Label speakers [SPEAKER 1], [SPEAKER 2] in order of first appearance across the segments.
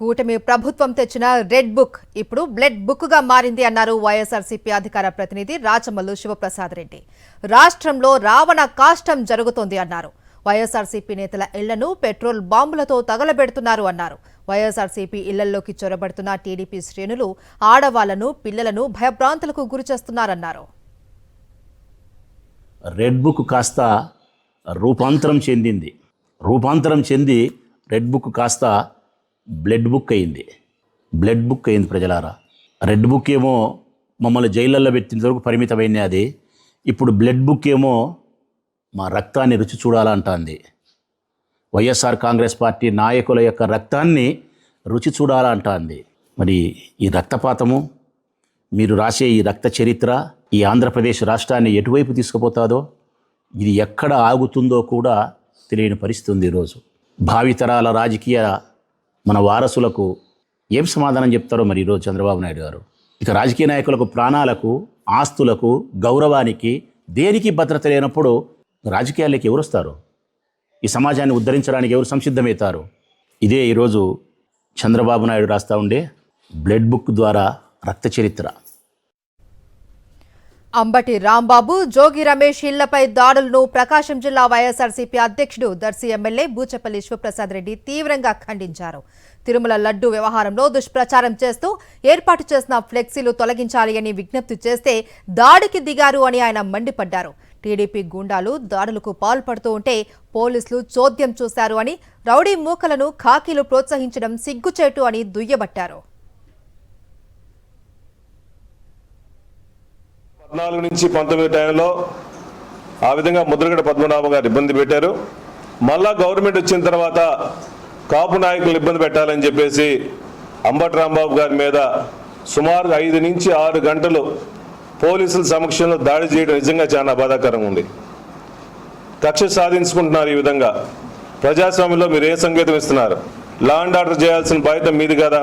[SPEAKER 1] కూటమి ప్రభుత్వం తెచ్చిన రెడ్ బుక్ ఇప్పుడు బ్లడ్ బుక్ గా మారింది అన్నారు వైఎస్ఆర్సీపీ అధికార ప్రతినిధి రాచమల్లు శివప్రసాద్ రెడ్డి. రాష్ట్రంలో రావణ కాష్టం జరుగుతోంది అన్నారు. వైఎస్ఆర్సీపీ నేతల ఇళ్లను పెట్రోల్ బాంబులతో తగలబెడుతున్నారు అన్నారు. వైఎస్ఆర్సీపీ ఇళ్లలోకి చొరబడుతున్న టీడీపీ శ్రేణులు ఆడవాళ్లను, పిల్లలను భయభ్రాంతులకు గురిచేస్తున్నారన్నారు.
[SPEAKER 2] రెడ్ బుక్ కాస్త రూపాంతరం చెంది రెడ్ బుక్ కాస్త బ్లడ్ బుక్ అయింది. ప్రజలారా, రెడ్ బుక్ ఏమో మమ్మల్ని జైళ్ళల్లో పెట్టిన వరకు పరిమితమైంది. అది ఇప్పుడు బ్లడ్ బుక్ ఏమో మా రక్తాన్ని రుచి చూడాలంటుంది. వైఎస్ఆర్ కాంగ్రెస్ పార్టీ నాయకుల యొక్క రక్తాన్ని రుచి చూడాలంటుంది. మరి ఈ రక్తపాతము, మీరు రాసే ఈ రక్త చరిత్ర ఈ ఆంధ్రప్రదేశ్ రాష్ట్రాన్ని ఎటువైపు తీసుకుపోతాదో, ఇది ఎక్కడ ఆగుతుందో కూడా తెలియని పరిస్థితి ఉంది. ఈరోజు భావితరాల రాజకీయ మన వారసులకు ఏం సమాధానం చెప్తారో మరి ఈరోజు చంద్రబాబు నాయుడు గారు. ఇక రాజకీయ నాయకులకు ప్రాణాలకు, ఆస్తులకు, గౌరవానికి దేనికి భద్రత లేనప్పుడు రాజకీయాల్లోకి ఎవరు వస్తారు? ఈ సమాజాన్ని ఉద్ధరించడానికి ఎవరు సంసిద్ధమవుతారు? ఇదే ఈరోజు చంద్రబాబు నాయుడు రాస్తూ ఉండే బ్లడ్ బుక్ ద్వారా రక్త చరిత్ర.
[SPEAKER 1] అంబటి రాంబాబు, జోగి రమేష్ ఇళ్లపై దాడులను ప్రకాశం జిల్లా వైఎస్ఆర్సీపీ అధ్యక్షుడు దర్శి ఎమ్మెల్యే బూచపల్లి శివప్రసాద్ రెడ్డి తీవ్రంగా ఖండించారు. తిరుమల లడ్డు వ్యవహారంలో దుష్ప్రచారం చేస్తూ ఏర్పాటు చేసిన ఫ్లెక్సీలు తొలగించాలి అని విజ్ఞప్తి చేస్తే దాడికి దిగారు అని ఆయన మండిపడ్డారు. టీడీపీ గూండాలు దాడులకు పాల్పడుతూ ఉంటే పోలీసులు చోద్యం చూశారు అని, రౌడీ మూకలను ఖాకీలు ప్రోత్సహించడం సిగ్గుచేటు అని దుయ్యబట్టారు.
[SPEAKER 3] 14 నుంచి 19 టైంలో ఆ విధంగా ముద్రగడ పద్మనాభం గారు ఇబ్బంది పెట్టారు. మళ్ళా గవర్నమెంట్ వచ్చిన తర్వాత కాపు నాయకులు ఇబ్బంది పెట్టాలని చెప్పేసి అంబటి రాంబాబు గారి మీద సుమారు 5 నుంచి 6 గంటలు పోలీసుల సమక్షంలో దాడి చేయడం నిజంగా చాలా బాధాకరంగా ఉంది. కక్ష సాధించుకుంటున్నారు. ఈ విధంగా ప్రజాస్వామ్యంలో మీరు ఏ సంకేతం ఇస్తున్నారు? లా అండ్ ఆర్డర్ చేయాల్సిన బాధ్యత మీది కదా.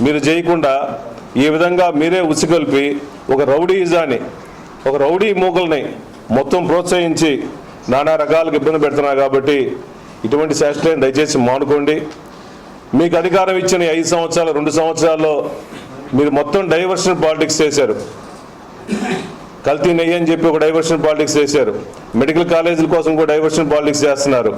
[SPEAKER 3] మీరు చేయకుండా ఈ విధంగా మీరే ఉసిగొల్పి ఒక రౌడీ మూకల్ని మొత్తం ప్రోత్సహించి నానా రకాలకు ఇబ్బంది పెడుతున్నారు. కాబట్టి ఇటువంటి శాస్త్రాన్ని దయచేసి మానుకోండి. మీకు అధికారం ఇచ్చిన 5 సంవత్సరాలు 2 సంవత్సరాల్లో మీరు మొత్తం డైవర్షన్ పాలిటిక్స్ చేశారు. కల్తీ నెయ్యి అని చెప్పి ఒక డైవర్షన్ పాలిటిక్స్ చేశారు. మెడికల్ కాలేజీల కోసం కూడా డైవర్షన్ పాలిటిక్స్ చేస్తున్నారు.